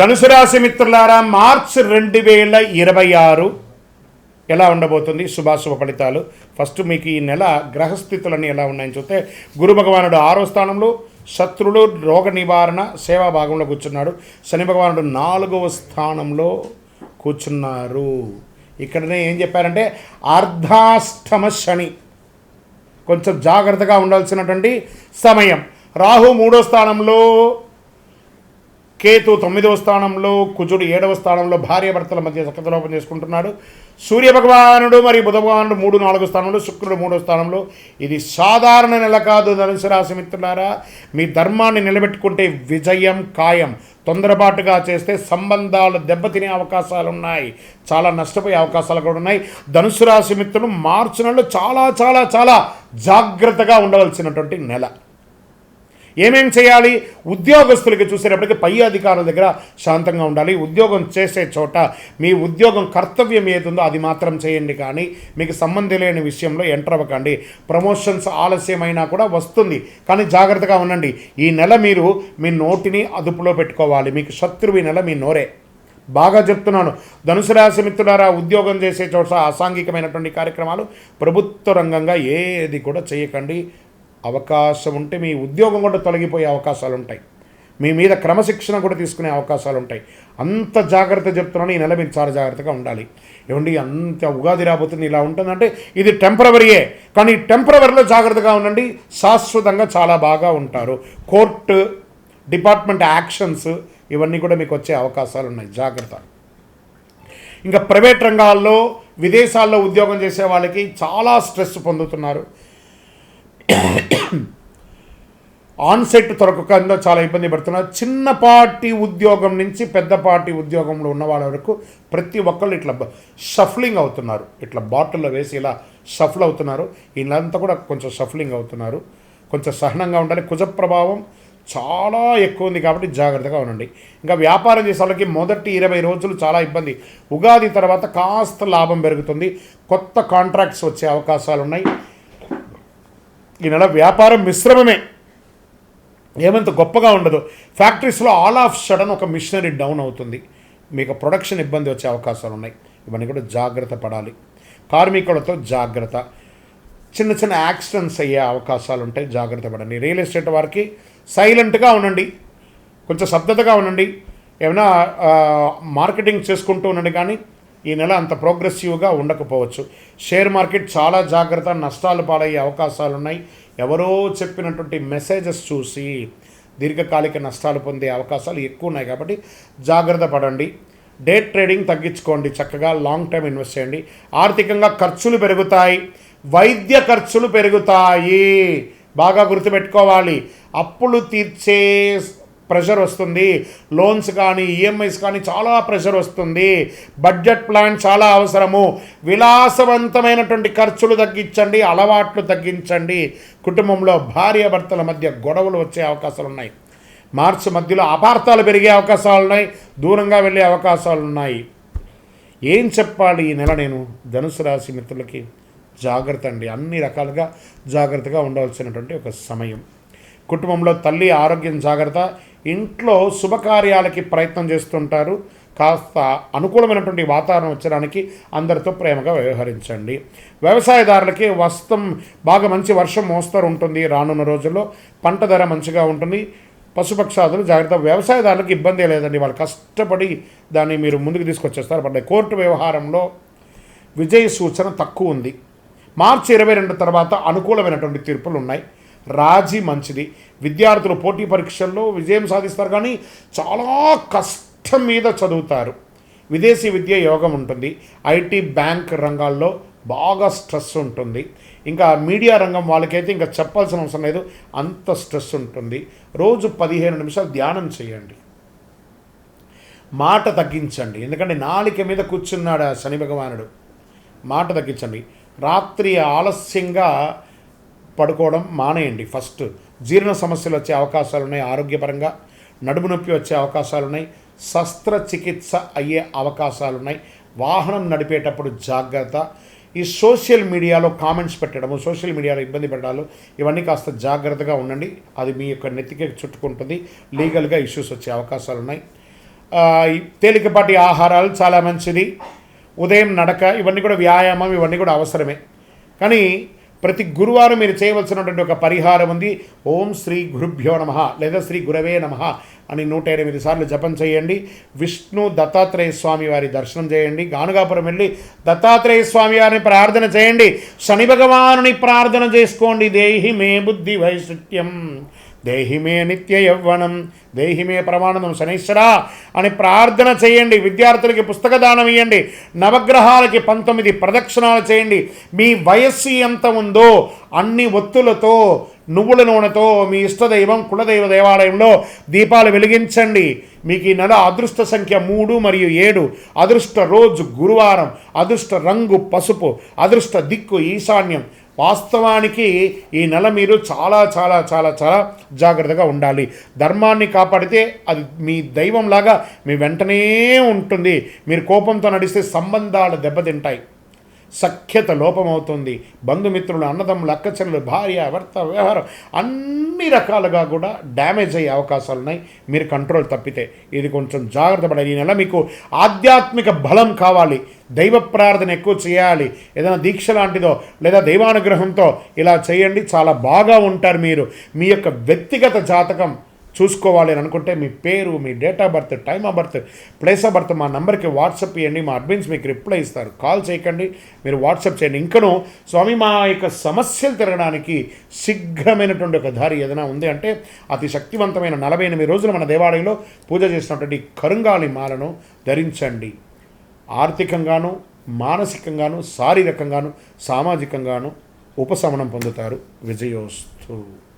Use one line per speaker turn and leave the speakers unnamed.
ధనుసు రాశి మిత్రులారా, మార్చి 2026 ఎలా ఉండబోతుంది? శుభాశుభ ఫలితాలు. ఫస్ట్ మీకు ఈ నెల గ్రహస్థితులన్నీ ఎలా ఉన్నాయని చూస్తే, గురు భగవానుడు 6వ స్థానంలో, శత్రులు, రోగ నివారణ, సేవా భాగంలో కూర్చున్నాడు. శని భగవానుడు 4వ స్థానంలో కూర్చున్నారు. ఇక్కడనే ఏం చెప్పారంటే అర్ధాష్టమ శని, కొంచెం జాగ్రత్తగా ఉండాల్సినటువంటి సమయం. రాహు 3వ స్థానంలో, కేతు 9వ స్థానంలో, కుజుడు 7వ స్థానంలో భార్యాభర్తల మధ్య సఖ్యతలోపం చేసుకుంటున్నాడు. సూర్యభగవానుడు మరియు బుధ భగవానుడు 3, 4వ స్థానంలో, శుక్రుడు 3వ స్థానంలో. ఇది సాధారణ నెల కాదు ధనుసు రాశి మిత్రులారా. మీ ధర్మాన్ని నిలబెట్టుకుంటే విజయం ఖాయం. తొందరపాటుగా చేస్తే సంబంధాలు దెబ్బతినే అవకాశాలు ఉన్నాయి, చాలా నష్టపోయే అవకాశాలు కూడా ఉన్నాయి. ధనుసు రాశి మిత్రులు మార్చి నెలలో చాలా చాలా చాలా జాగ్రత్తగా ఉండవలసినటువంటి నెల. ఏమేం చేయాలి? ఉద్యోగస్తులకి చూసేటప్పటికి పై అధికారుల దగ్గర శాంతంగా ఉండాలి. ఉద్యోగం చేసే చోట మీ ఉద్యోగం కర్తవ్యం ఏదుందో అది మాత్రం చేయండి, కానీ మీకు సంబంధం లేని విషయంలో ఎంటర్ అవ్వకండి. ప్రమోషన్స్ ఆలస్యమైనా కూడా వస్తుంది, కానీ జాగ్రత్తగా ఉండండి. ఈ నెల మీరు మీ నోటిని అదుపులో పెట్టుకోవాలి. మీకు శత్రువు ఈ నెల మీ నోరే. బాగా చెప్తున్నాను ధనుసు రాశి మిత్రులారా, ఉద్యోగం చేసే చోట అసాంఘికమైనటువంటి కార్యక్రమాలు ప్రభుత్వ రంగంగా ఏది కూడా చేయకండి. అవకాశం ఉంటే మీ ఉద్యోగం కూడా తొలగిపోయే అవకాశాలు ఉంటాయి. మీ మీద క్రమశిక్షణ కూడా తీసుకునే అవకాశాలు ఉంటాయి. అంత జాగ్రత్త చెప్తున్నాను. ఈ నెల మీరు చాలా జాగ్రత్తగా ఉండాలి. ఏమండి, అంత ఉగాది రాబోతుంది, ఇలా ఉంటుందంటే ఇది టెంపరవరీయే, కానీ టెంపరవరీలో జాగ్రత్తగా ఉండండి. శాశ్వతంగా చాలా బాగా ఉంటారు. కోర్టు, డిపార్ట్మెంట్ యాక్షన్స్ ఇవన్నీ కూడా మీకు వచ్చే అవకాశాలు ఉన్నాయి. జాగ్రత్త. ఇంకా ప్రైవేట్ రంగాల్లో, విదేశాల్లో ఉద్యోగం చేసే వాళ్ళకి చాలా స్ట్రెస్ పొందుతున్నారు. ఆన్సెట్ దొరకకుండా చాలా ఇబ్బంది పడుతున్నారు. చిన్నపాటి ఉద్యోగం నుంచి పెద్దపాటి ఉద్యోగంలో ఉన్న వాళ్ళ వరకు ప్రతి ఒక్కళ్ళు ఇట్లా షఫ్లింగ్ అవుతున్నారు. ఇట్లా బాటిల్లో వేసి ఇలా షఫ్ల్ అవుతున్నారు. వీళ్ళంతా కూడా కొంచెం షఫ్లింగ్ అవుతున్నారు. కొంచెం సహనంగా ఉండాలి. కుజ ప్రభావం చాలా ఎక్కువ ఉంది కాబట్టి జాగ్రత్తగా ఉండండి. ఇంకా వ్యాపారం చేసే వాళ్ళకి మొదటి 20 రోజులు చాలా ఇబ్బంది. ఉగాది తర్వాత కాస్త లాభం పెరుగుతుంది. కొత్త కాంట్రాక్ట్స్ వచ్చే అవకాశాలు ఉన్నాయి. ఈ నెల వ్యాపారం మిశ్రమమే, ఏమంత గొప్పగా ఉండదు. ఫ్యాక్టరీస్లో ఆల్ ఆఫ్ సడన్ ఒక మిషనరీ డౌన్ అవుతుంది. మీకు ప్రొడక్షన్ ఇబ్బంది వచ్చే అవకాశాలు ఉన్నాయి. ఇవన్నీ కూడా జాగ్రత్త పడాలి. కార్మికులతో జాగ్రత్త. చిన్న చిన్న యాక్సిడెంట్స్ అయ్యే అవకాశాలు ఉంటాయి, జాగ్రత్త పడండి. రియల్ ఎస్టేట్ వారికి సైలెంట్గా ఉండండి, కొంచెం శబ్దతగా ఉండండి. ఏమైనా మార్కెటింగ్ చేసుకుంటూ ఉండండి, కానీ ఈ నెల అంత ప్రోగ్రెసివ్గా ఉండకపోవచ్చు. షేర్ మార్కెట్ చాలా జాగ్రత్త, నష్టాలు పాలయ్యే అవకాశాలు ఉన్నాయి. ఎవరో చెప్పినటువంటి మెసేజెస్ చూసి దీర్ఘకాలిక నష్టాలు పొందే అవకాశాలు ఎక్కువ ఉన్నాయి కాబట్టి జాగ్రత్త పడండి. డే ట్రేడింగ్ తగ్గించుకోండి, చక్కగా లాంగ్ టైం ఇన్వెస్ట్ చేయండి. ఆర్థికంగా ఖర్చులు పెరుగుతాయి, వైద్య ఖర్చులు పెరుగుతాయి. బాగా గుర్తుపెట్టుకోవాలి. అప్పులు తీర్చే ప్రెషర్ వస్తుంది. లోన్స్ కానీ ఈఎంఐస్ కానీ చాలా ప్రెషర్ వస్తుంది. బడ్జెట్ ప్లాన్ చాలా అవసరము. విలాసవంతమైనటువంటి ఖర్చులు తగ్గించండి, అలవాట్లు తగ్గించండి. కుటుంబంలో భార్యాభర్తల మధ్య గొడవలు వచ్చే అవకాశాలు ఉన్నాయి. మార్చి మధ్యలో అపార్థాలు పెరిగే అవకాశాలు ఉన్నాయి, దూరంగా వెళ్ళే అవకాశాలు ఉన్నాయి. ఏం చెప్పాలి ఈ నెల నేను ధనుసు రాశి మిత్రులకి? జాగ్రత్త అండి, అన్ని రకాలుగా జాగ్రత్తగా ఉండవలసినటువంటి ఒక సమయం. కుటుంబంలో తల్లి ఆరోగ్యం జాగ్రత్త. ఇంట్లో శుభకార్యాలకి ప్రయత్నం చేస్తుంటారు. కాస్త అనుకూలమైనటువంటి వాతావరణం వచ్చడానికి అందరితో ప్రేమగా వ్యవహరించండి. వ్యవసాయదారులకి బాగా మంచి వర్షం మోస్తరు ఉంటుంది. రానున్న రోజుల్లో పంట ధర మంచిగా ఉంటుంది. పశుపక్షాదులు జాగ్రత్త. వ్యవసాయదారులకు ఇబ్బంది లేదండి, వాళ్ళు కష్టపడి దాన్ని మీరు ముందుకు తీసుకొచ్చేస్తారు. పడ్డాయి. కోర్టు వ్యవహారంలో విజయ సూచన తక్కువ ఉంది. మార్చి 22 తర్వాత అనుకూలమైనటువంటి తీర్పులు ఉన్నాయి. రాజీ మంచిది. విద్యార్థులు పోటీ పరీక్షల్లో విజయం సాధిస్తారు, కానీ చాలా కష్టం మీద చదువుతారు. విదేశీ విద్య యోగం ఉంటుంది. ఐటీ, బ్యాంక్ రంగాల్లో బాగా స్ట్రెస్ ఉంటుంది. ఇంకా మీడియా రంగం వాళ్ళకైతే ఇంకా చెప్పాల్సిన అవసరం లేదు, అంత స్ట్రెస్ ఉంటుంది. రోజు 15 నిమిషాలు ధ్యానం చేయండి. మాట తగ్గించండి, ఎందుకంటే నాలిక మీద కూర్చున్నాడు శని భగవానుడు. మాట తగ్గించండి. రాత్రి ఆలస్యంగా పడుకోవడం మానేయండి. ఫస్ట్ జీర్ణ సమస్యలు వచ్చే అవకాశాలు ఉన్నాయి. ఆరోగ్యపరంగా నడుము నొప్పి వచ్చే అవకాశాలు ఉన్నాయి. శస్త్రచికిత్స అయ్యే అవకాశాలు ఉన్నాయి. వాహనం నడిపేటప్పుడు జాగ్రత్త. ఈ సోషల్ మీడియాలో కామెంట్స్ పెట్టడము, సోషల్ మీడియాలో ఇబ్బంది పెట్టడాలు, ఇవన్నీ కాస్త జాగ్రత్తగా ఉండండి. అది మీ యొక్క నెత్తికి చుట్టుకుంటుంది. లీగల్గా ఇష్యూస్ వచ్చే అవకాశాలు ఉన్నాయి. ఈ తేలికపాటి ఆహారాలు చాలా మంచిది. ఉదయం నడక, ఇవన్నీ కూడా వ్యాయామం, ఇవన్నీ కూడా అవసరమే. కానీ ప్రతి గురువారం మీరు చేయవలసినటువంటి ఒక పరిహారం ఉంది. ఓం శ్రీ గురుభ్యో నమః లేదా శ్రీ గురవే నమః అని 108 సార్లు జపం చేయండి. విష్ణు దత్తాత్రేయ స్వామి వారి దర్శనం చేయండి. గానుగాపురం వెళ్ళి దత్తాత్రేయ స్వామి వారిని ప్రార్థన చేయండి. శని భగవానుని ప్రార్థన చేసుకోండి. దేహి మే బుద్ధి వైశుట్యం, దేహి మే నిత్య యవ్వనం, దేహి మే ప్రమాణం శనైశ్వరా అని ప్రార్థన చేయండి. విద్యార్థులకి పుస్తక దానం ఇవ్వండి. నవగ్రహాలకి 19 ప్రదక్షిణాలు చేయండి. మీ వయస్సు ఎంత ఉందో అన్ని ఒత్తులతో, నువ్వుల నూనెతో మీ ఇష్టదైవం కులదైవ దేవాలయంలో దీపాలు వెలిగించండి. మీకు ఈ నెల అదృష్ట సంఖ్య 3 మరియు 7, అదృష్ట రోజు గురువారం, అదృష్ట రంగు పసుపు, అదృష్ట దిక్కు ఈశాన్యం. వాస్తవానికి ఈ నెల మీరు చాలా చాలా చాలా చాలా జాగ్రత్తగా ఉండాలి. ధర్మాన్ని కాపాడితే అది మీ దైవంలాగా మీ వెంటనే ఉంటుంది. మీరు కోపంతో నడిస్తే సంబంధాలు దెబ్బతింటాయి, సఖ్యత లోపమవుతుంది. బంధుమిత్రులు, అన్నదమ్ములు, అక్కచెల్లెలు, భార్య, భర్త వ్యవహారం అన్ని రకాలుగా కూడా డ్యామేజ్ అయ్యే అవకాశాలు ఉన్నాయి మీరు కంట్రోల్ తప్పితే. ఇది కొంచెం జాగ్రత్త పడాలి. ఈ నెల మీకు ఆధ్యాత్మిక బలం కావాలి, దైవ ప్రార్థన ఎక్కువ చేయాలి. ఏదైనా దీక్ష లాంటిదో లేదా దైవానుగ్రహంతో ఇలా చేయండి, చాలా బాగా ఉంటారు మీరు. మీ యొక్క వ్యక్తిగత జాతకం చూసుకోవాలి అని అనుకుంటే మీ పేరు, మీ date of birth, time of birth, place of birth మా నెంబర్కి వాట్సాప్ చేయండి. మా అడ్మిన్స్ మీకు రిప్లై ఇస్తారు. కాల్ చేయకండి, మీరు వాట్సాప్ చేయండి. ఇంకనూ స్వామి మా యొక్క సమస్యలు తిరగడానికి శీఘ్రమైనటువంటి ఒక దారి ఏదైనా ఉంది అంటే అతి శక్తివంతమైన 48 రోజులు మన దేవాలయంలో పూజ చేసినటువంటి కరుంగాలి మాలను ధరించండి. ఆర్థికంగాను, మానసికంగాను, శారీరకంగాను, సామాజికంగాను ఉపశమనం పొందుతారు. విజయోస్తు.